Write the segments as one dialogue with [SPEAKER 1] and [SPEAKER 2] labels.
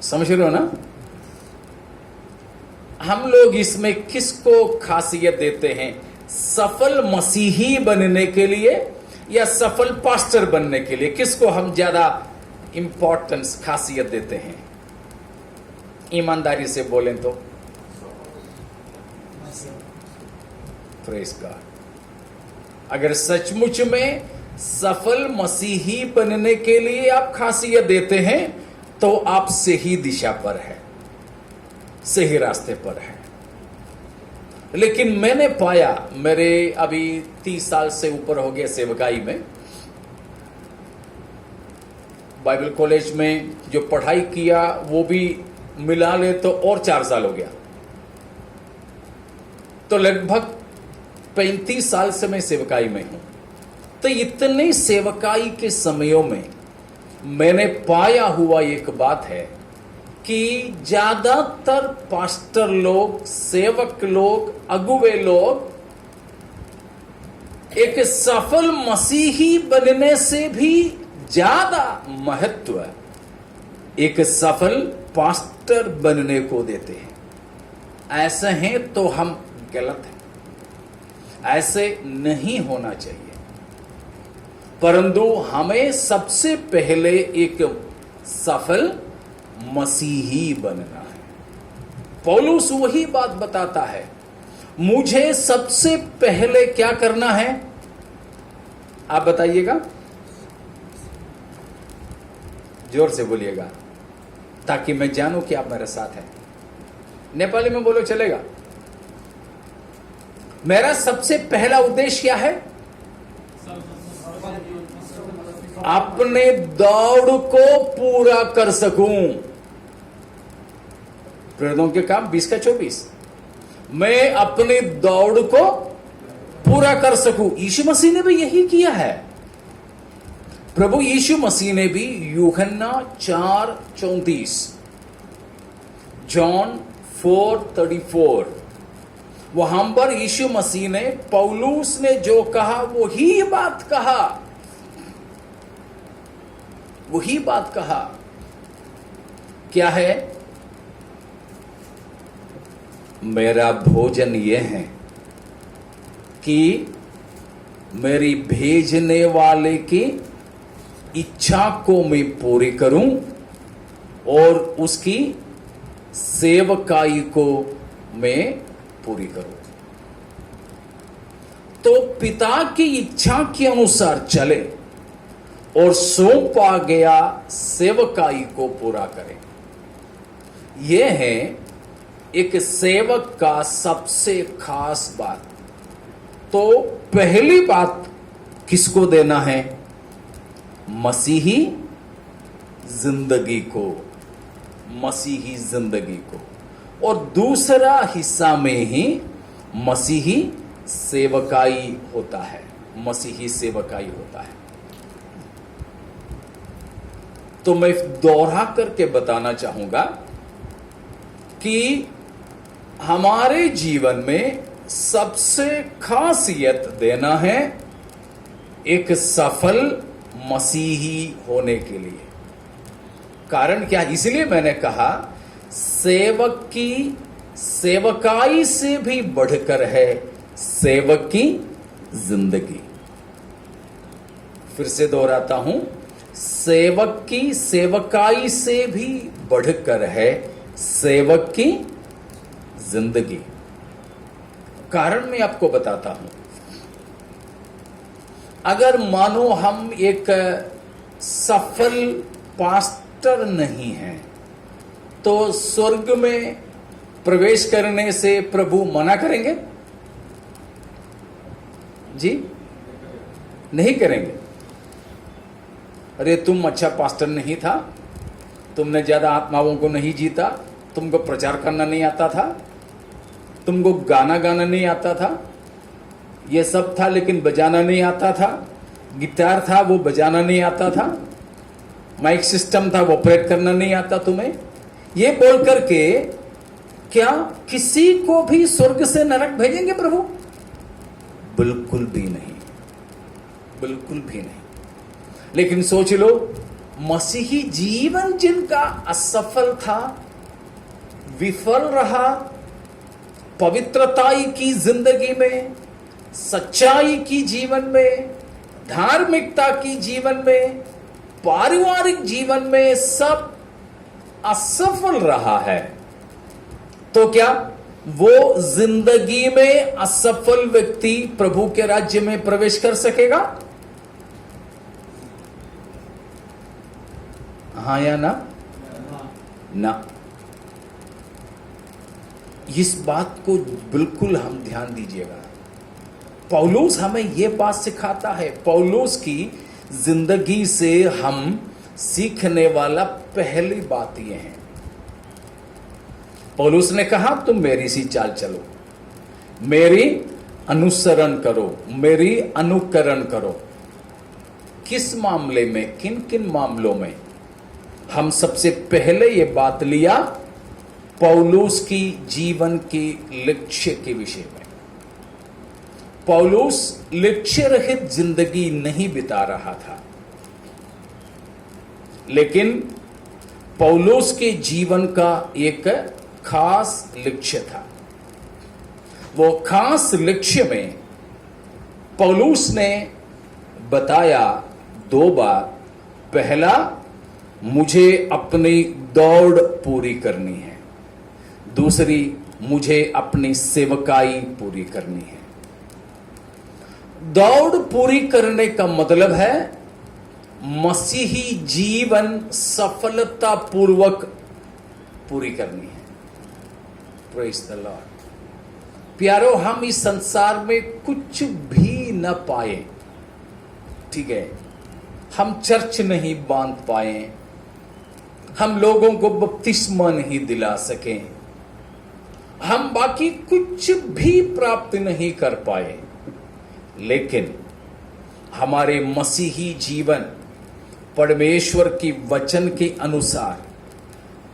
[SPEAKER 1] समझ रहे हो ना? हम लोग इसमें किसको खासियत देते हैं? सफल मसीही बनने के लिए या सफल पास्टर बनने के लिए किसको हम ज्यादा इंपॉर्टेंस खासियत देते हैं? ईमानदारी से बोलें तो प्रेज गॉड। अगर सचमुच में सफल मसीही बनने के लिए आप खासियत देते हैं तो आप सही दिशा पर है, सही रास्ते पर है। लेकिन मैंने पाया, मेरे अभी 30 साल से ऊपर हो गया सेवकाई में, बाइबल कॉलेज में जो पढ़ाई किया वो भी मिला ले तो और 4 साल हो गया, तो लगभग 35 साल से मैं सेवकाई में हूं। तो इतने सेवकाई के समयों में मैंने पाया हुआ एक बात है कि ज्यादातर पास्टर लोग, सेवक लोग, अगुवे लोग एक सफल मसीही बनने से भी ज्यादा महत्व एक सफल पास्टर बनने को देते हैं। ऐसे हैं तो हम गलत हैं, ऐसे नहीं होना चाहिए। परंतु हमें सबसे पहले एक सफल मसीही बनना है। पौलुस वही बात बताता है, मुझे सबसे पहले क्या करना है? आप बताइएगा, जोर से बोलिएगा ताकि मैं जानूं कि आप मेरे साथ हैं। नेपाली में बोलो चलेगा? मेरा सबसे पहला उद्देश्य क्या है? अपने दौड़ को पूरा कर सकूं। प्रेरितों के काम 20 का 24। मैं अपनी दौड़ को पूरा कर सकूं। यीशु मसीह ने भी यही किया है। प्रभु यीशु मसीह ने भी यूहन्ना 4:34, जॉन 4:34, वहां पर यीशु मसीह ने, पौलुस ने जो कहा वही बात कहा, वही बात कहा। क्या है? मेरा भोजन यह है कि मेरी भेजने वाले की इच्छा को मैं पूरी करूं और उसकी सेवकाई को मैं पूरी करूं। तो पिता की इच्छा के अनुसार चले और सौंपा गया सेवकाई को पूरा करें। यह है एक सेवक का सबसे खास बात। तो पहली बात किसको देना है? मसीही जिंदगी को, मसीही जिंदगी को। और दूसरा हिस्सा में ही मसीही सेवकाई होता है, मसीही सेवकाई होता है। तो मैं दोहरा करके बताना चाहूंगा कि हमारे जीवन में सबसे खासियत देना है एक सफल मसीही होने के लिए। कारण क्या? इसलिए मैंने कहा सेवक की सेवकाई से भी बढ़कर है सेवक की जिंदगी। फिर से दोहराता हूं, सेवक की सेवकाई से भी बढ़कर है सेवक की जिंदगी। कारण मैं आपको बताता हूं। अगर मानो हम एक सफल पास्टर नहीं हैं तो स्वर्ग में प्रवेश करने से प्रभु मना करेंगे? जी नहीं करेंगे। अरे तुम अच्छा पास्टर नहीं था, तुमने ज्यादा आत्माओं को नहीं जीता, तुमको प्रचार करना नहीं आता था, तुमको गाना गाना नहीं आता था, ये सब था लेकिन बजाना नहीं आता था, गिटार था वो बजाना नहीं आता था, माइक सिस्टम था वो ऑपरेट करना नहीं आता तुम्हें। ये बोल करके क्या किसी को भी स्वर्ग से नरक भेजेंगे प्रभु? बिल्कुल भी नहीं, बिल्कुल भी नहीं। लेकिन सोच लो, मसीही जीवन जिनका असफल था, विफल रहा, पवित्रताई की जिंदगी में, सच्चाई की जीवन में, धार्मिकता की जीवन में, पारिवारिक जीवन में सब असफल रहा है, तो क्या वो जिंदगी में असफल व्यक्ति प्रभु के राज्य में प्रवेश कर सकेगा? हाँ या ना? ना। इस बात को बिल्कुल हम ध्यान दीजिएगा। पौलुस हमें यह बात सिखाता है। पौलुस की जिंदगी से हम सीखने वाला पहली बात यह है, पौलुस ने कहा तुम मेरी सी चाल चलो, मेरी अनुसरण करो, मेरी अनुकरण करो। किस मामले में, किन किन मामलों में? हम सबसे पहले यह बात लिया पौलुस की जीवन के लक्ष्य के विषय में। पौलुस लक्ष्य रहित जिंदगी नहीं बिता रहा था, लेकिन पौलुस के जीवन का एक खास लक्ष्य था। वो खास लक्ष्य में पौलुस ने बताया दो बात। पहला, मुझे अपनी दौड़ पूरी करनी है। दूसरी, मुझे अपनी सेवकाई पूरी करनी है। दौड़ पूरी करने का मतलब है मसीही जीवन सफलतापूर्वक पूरी करनी है। Praise the Lord. प्यारो, हम इस संसार में कुछ भी न पाए, ठीक है, हम चर्च नहीं बांध पाए, हम लोगों को बपतिस्मा नहीं दिला सके, हम बाकी कुछ भी प्राप्त नहीं कर पाए, लेकिन हमारे मसीही जीवन परमेश्वर की वचन के अनुसार,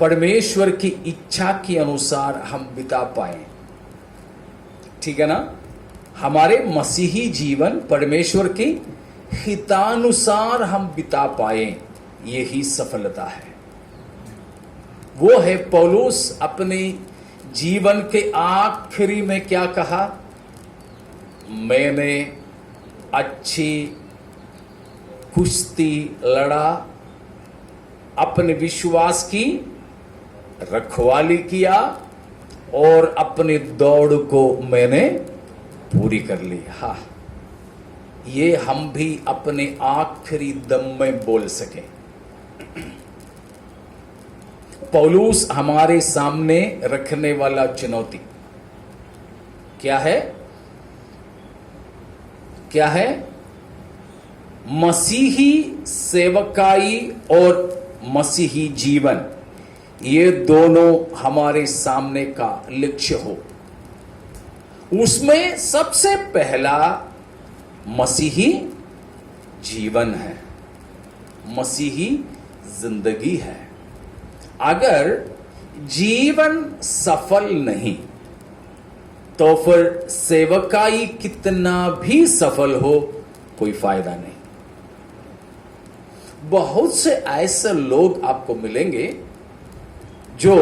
[SPEAKER 1] परमेश्वर की इच्छा के अनुसार हम बिता पाए। ठीक है ना? हमारे मसीही जीवन परमेश्वर की हितानुसार हम बिता पाए, यही सफलता है। वो है पौलुस अपने जीवन के आखिरी में क्या कहा? मैंने अच्छी कुश्ती लड़ा, अपने विश्वास की रखवाली किया और अपनी दौड़ को मैंने पूरी कर ली। हाँ, ये हम भी अपने आखिरी दम में बोल सकें। पौलुस हमारे सामने रखने वाला चुनौती क्या है? क्या है? मसीही सेवकाई और मसीही जीवन, ये दोनों हमारे सामने का लक्ष्य हो। उसमें सबसे पहला मसीही जीवन है, मसीही जिंदगी है। अगर जीवन सफल नहीं तो फिर सेवकाई कितना भी सफल हो कोई फायदा नहीं। बहुत से ऐसे लोग आपको मिलेंगे जो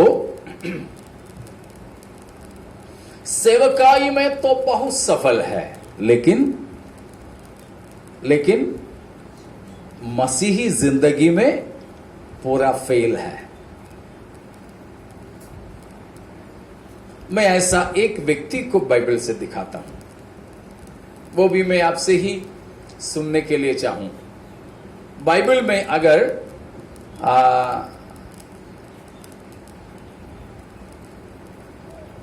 [SPEAKER 1] सेवकाई में तो बहुत सफल है, लेकिन मसीही जिंदगी में पूरा फेल है। मैं ऐसा एक व्यक्ति को बाइबल से दिखाता हूं, वो भी मैं आपसे ही सुनने के लिए चाहूं। बाइबल में अगर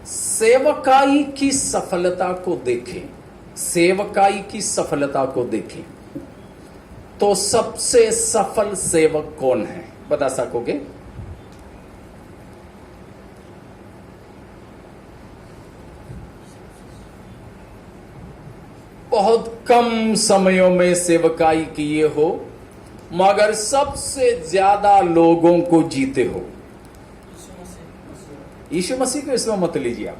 [SPEAKER 1] सेवकाई की सफलता को देखें, सेवकाई की सफलता को देखें, तो सबसे सफल सेवक कौन है? बता सकोगे? बहुत कम समयों में सेवकाई किए हो, मगर सबसे ज्यादा लोगों को जीते हो। यीशु मसीह को इसमें मत लीजिए आप।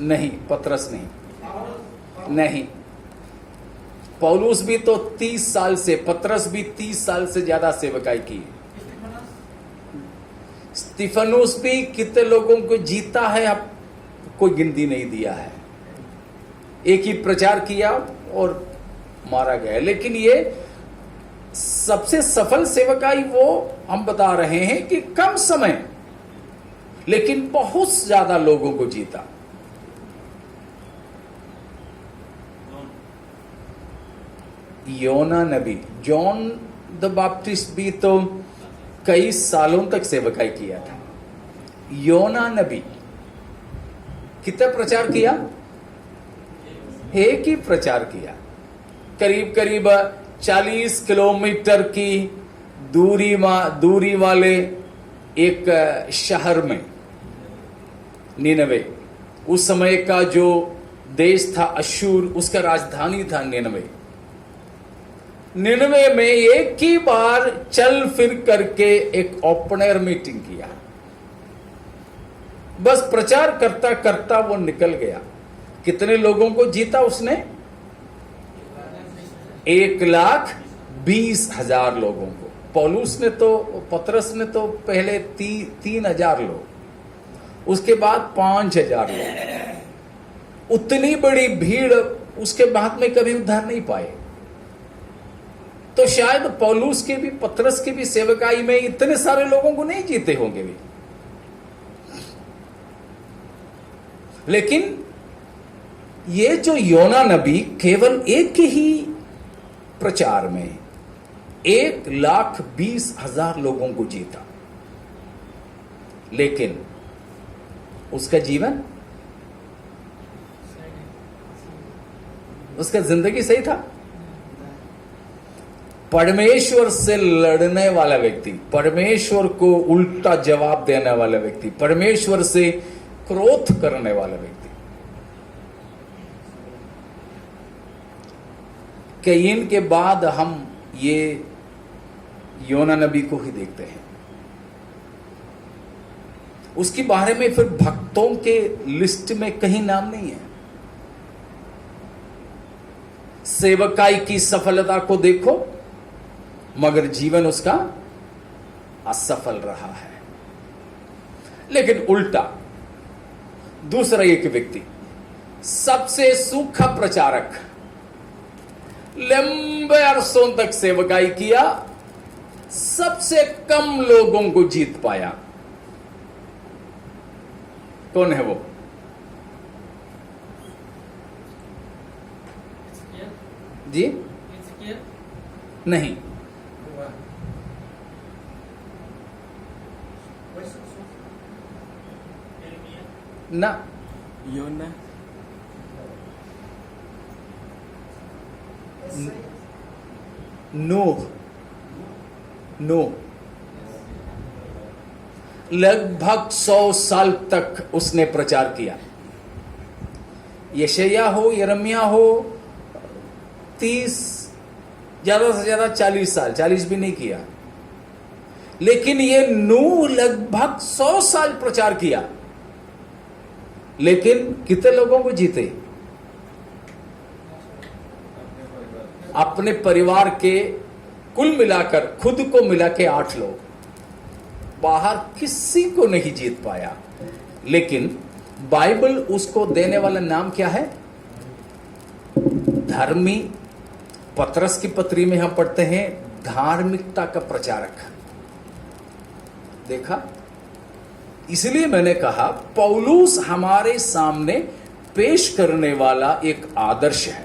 [SPEAKER 1] नहीं, पतरस नहीं, पौलुस भी तो 30 साल से, पतरस भी 30 साल से ज्यादा सेवकाई की। स्तिफनुस भी कितने लोगों को जीता है, अब कोई गिनती नहीं दिया है। एक ही प्रचार किया और मारा गया। लेकिन ये सबसे सफल सेवकाई वो हम बता रहे हैं कि कम समय लेकिन बहुत ज्यादा लोगों को जीता। योना नबी, जॉन द बैप्टिस्ट भी तो कई सालों तक सेवकाई किया था। योना नबी कितना प्रचार किया? एक ही प्रचार किया। करीब करीब 40 किलोमीटर की दूरी वाले एक शहर में, निनवे, उस समय का जो देश था अशूर, उसका राजधानी था निनवे। निनवे में एक ही बार चल फिर करके एक ओपन एयर मीटिंग किया। बस प्रचार करता करता वो निकल गया। कितने लोगों को जीता उसने? 1,20,000 लोगों को। पौलुस ने तो, पतरस ने तो पहले 3,000 लोग, उसके बाद 5,000 लोग। उतनी बड़ी भीड़ उसके बाद में कभी उद्धार नहीं पाए। तो शायद पौलुस के भी, पतरस के भी सेवकाई में इतने सारे लोगों को नहीं जीते होंगे भी। लेकिन ये जो योना नबी केवल एक ही प्रचार में 1,20,000 लोगों को जीता। लेकिन उसका जीवन, उसका जिंदगी सही था। परमेश्वर से लड़ने वाला व्यक्ति, परमेश्वर को उल्टा जवाब देने वाला व्यक्ति, परमेश्वर से क्रोध करने वाला व्यक्ति। कयीन के बाद हम ये योना नबी को ही देखते हैं। उसके बारे में फिर भक्तों के लिस्ट में कहीं नाम नहीं है। सेवकाई की सफलता को देखो, मगर जीवन उसका असफल रहा है। लेकिन उल्टा दूसरा एक व्यक्ति, सबसे सूखा प्रचारक, लंबे अरसों तक सेवकाई किया, सबसे कम लोगों को जीत पाया। कौन है वो? जी नहीं, ना,
[SPEAKER 2] योना,
[SPEAKER 1] नूह, लगभग 100 साल तक उसने प्रचार किया। यशायाह हो, यिर्मयाह हो, 30, ज्यादा से ज्यादा 40 साल, 40 भी नहीं किया। लेकिन ये नूह लगभग 100 साल प्रचार किया। लेकिन कितने लोगों को जीते? अपने परिवार के कुल मिलाकर, खुद को मिला के 8 लोग, बाहर किसी को नहीं जीत पाया। लेकिन बाइबल उसको देने वाला नाम क्या है? धर्मी। पतरस की पत्री में हम पढ़ते हैं धार्मिकता का प्रचारक। देखा, इसलिए मैंने कहा पौलुस हमारे सामने पेश करने वाला एक आदर्श है।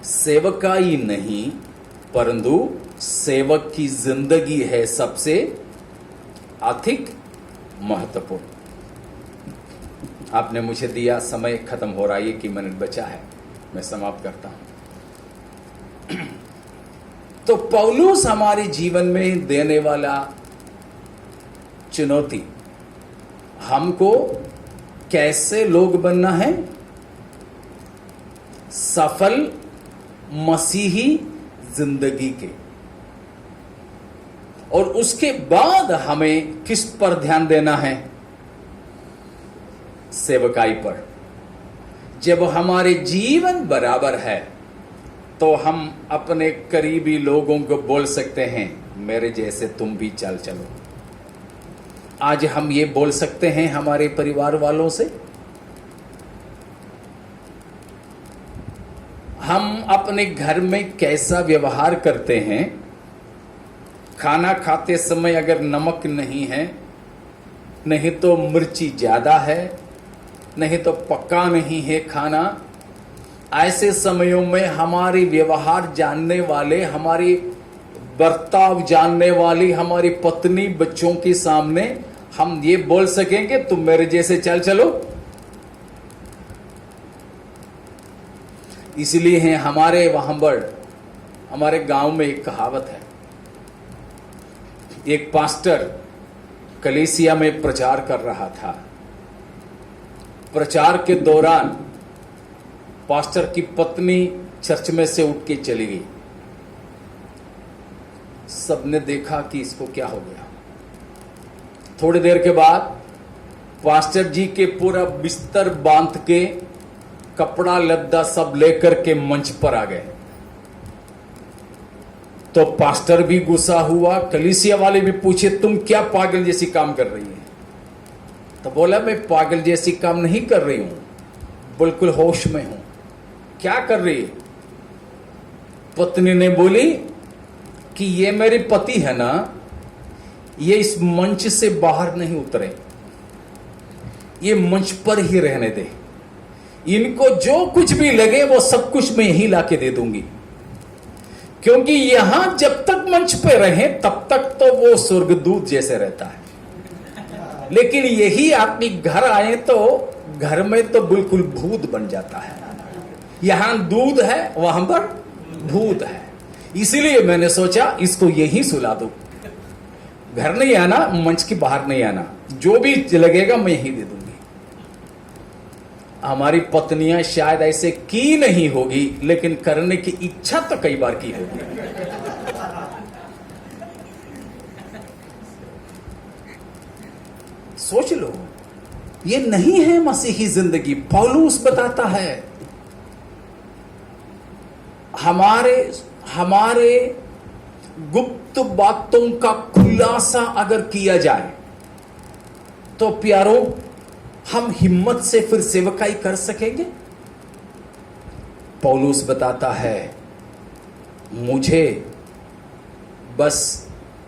[SPEAKER 1] सेवकाई नहीं, परंतु सेवक की जिंदगी है सबसे अधिक महत्वपूर्ण। आपने मुझे दिया समय खत्म हो रहा है, 1 मिनट बचा है, मैं समाप्त करता हूं। तो पौलुस हमारे जीवन में देने वाला चुनौती, हमको कैसे लोग बनना है? सफल मसीही जिंदगी के। और उसके बाद हमें किस पर ध्यान देना है? सेवकाई पर। जब हमारे जीवन बराबर है तो हम अपने करीबी लोगों को बोल सकते हैं मेरे जैसे तुम भी चल चलो। आज हम ये बोल सकते हैं हमारे परिवार वालों से? हम अपने घर में कैसा व्यवहार करते हैं? खाना खाते समय अगर नमक नहीं है, नहीं तो मिर्ची ज्यादा है, नहीं तो पक्का नहीं है खाना, ऐसे समयों में हमारी व्यवहार जानने वाले, हमारी बर्ताव जानने वाली हमारी पत्नी बच्चों के सामने हम ये बोल सकेंगे तुम मेरे जैसे चल चलो? इसलिए है हमारे वहां पर, हमारे गांव में एक कहावत है। एक पास्टर कलीसिया में प्रचार कर रहा था। प्रचार के दौरान पास्टर की पत्नी चर्च में से उठ के चली गई। सबने देखा कि इसको क्या हो गया। थोड़ी देर के बाद पास्टर जी के पूरा बिस्तर बांध के, कपड़ा लद्दा सब लेकर के मंच पर आ गए। तो पास्टर भी गुस्सा हुआ, कलीसिया वाले भी पूछे तुम क्या पागल जैसी काम कर रही है? तो बोला मैं पागल जैसी काम नहीं कर रही हूं, बिल्कुल होश में हूं। क्या कर रही है? पत्नी ने बोली कि ये मेरे पति है ना, ये इस मंच से बाहर नहीं उतरे, ये मंच पर ही रहने दे। इनको जो कुछ भी लगे वो सब कुछ मैं यही लाके दे दूंगी, क्योंकि यहां जब तक मंच पे रहे तब तक तो वो स्वर्गदूत जैसे रहता है, लेकिन यही आपके घर आए तो घर में तो बिल्कुल भूत बन जाता है। यहां दूध है, वहां पर भूत है। इसीलिए मैंने सोचा इसको यही सुला दो, घर नहीं आना, मंच के बाहर नहीं आना, जो भी लगेगा मैं यही दे दूंगी। हमारी पत्नियां शायद ऐसे की नहीं होगी, लेकिन करने की इच्छा तो कई बार की होगी। सोच लो, ये नहीं है मसीही जिंदगी। पौलुस बताता है हमारे गुप्त बातों का खुलासा अगर किया जाए तो प्यारों हम हिम्मत से फिर सेवकाई कर सकेंगे। पौलुस बताता है मुझे बस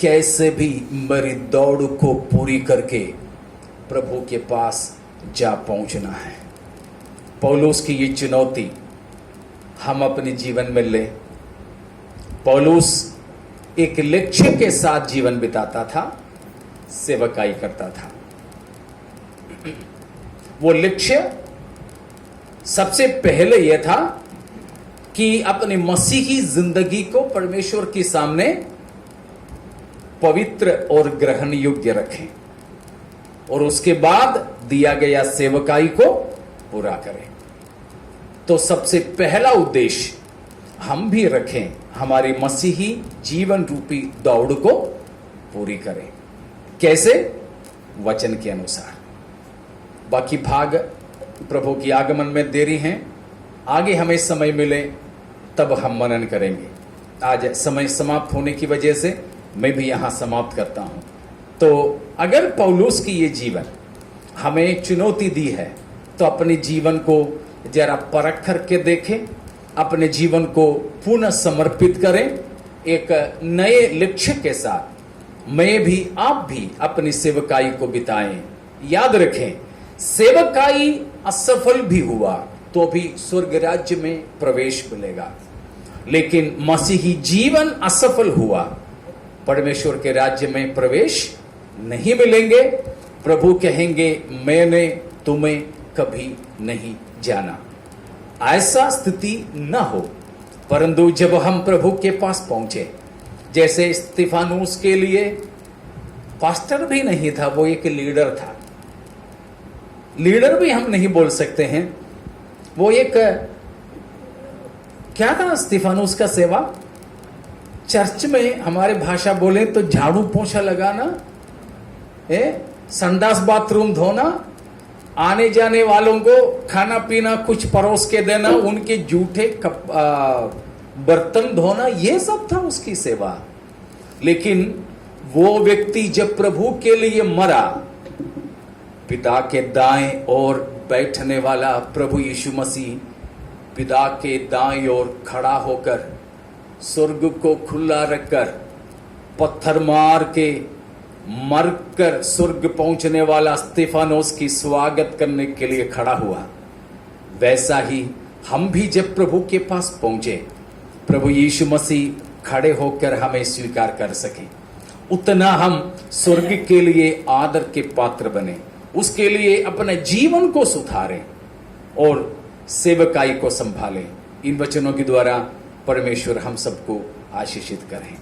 [SPEAKER 1] कैसे भी मेरी दौड़ को पूरी करके प्रभु के पास जा पहुंचना है। पौलुस की ये चुनौती हम अपने जीवन में ले। पौलुस एक लक्ष्य के साथ जीवन बिताता था, सेवकाई करता था। वो लक्ष्य सबसे पहले यह था कि अपनी मसीही जिंदगी को परमेश्वर के सामने पवित्र और ग्रहण योग्य रखें, और उसके बाद दिया गया सेवकाई को पूरा करें। तो सबसे पहला उद्देश्य हम भी रखें, हमारी मसीही जीवन रूपी दौड़ को पूरी करें। कैसे? वचन के अनुसार। बाकी भाग प्रभु की आगमन में देरी हैं, आगे हमें समय मिले तब हम मनन करेंगे। आज समय समाप्त होने की वजह से मैं भी यहां समाप्त करता हूं। तो अगर पौलुस की ये जीवन हमें एक चुनौती दी है तो अपने जीवन को जरा परख करके देखें, अपने जीवन को पुनः समर्पित करें। एक नए लक्ष्य के साथ मैं भी, आप भी अपनी सेवकाई को बिताएं। याद रखें, सेवकाई असफल भी हुआ तो भी स्वर्ग राज्य में प्रवेश मिलेगा, लेकिन मसीही जीवन असफल हुआ, परमेश्वर के राज्य में प्रवेश नहीं मिलेंगे। प्रभु कहेंगे मैंने तुम्हें कभी नहीं जाना। ऐसा स्थिति न हो, परंतु जब हम प्रभु के पास पहुंचे, जैसे स्तिफानुस के लिए पास्टर भी नहीं था, वो एक लीडर था। लीडर भी हम नहीं बोल सकते हैं, वो एक क्या था स्तिफानुस का सेवा? चर्च में हमारे भाषा बोले तो झाड़ू पोछा लगाना, संडास बाथरूम धोना, आने जाने वालों को खाना पीना कुछ परोस के देना, उनके जूठे बर्तन धोना, ये सब था उसकी सेवा। लेकिन वो व्यक्ति जब प्रभु के लिए मरा, पिता के दाएं ओर बैठने वाला प्रभु यीशु मसीह पिता के दाएं ओर खड़ा होकर, स्वर्ग को खुला रखकर, पत्थर मार के मरकर स्वर्ग पहुंचने वाला स्तिफानोस की स्वागत करने के लिए खड़ा हुआ, वैसा ही हम भी जब प्रभु के पास पहुंचे, प्रभु यीशु मसीह खड़े होकर हमें स्वीकार कर सके, उतना हम स्वर्ग के लिए आदर के पात्र बने, उसके लिए अपने जीवन को सुधारें और सेवकाई को संभालें। इन वचनों के द्वारा परमेश्वर हम सबको आशीषित करें।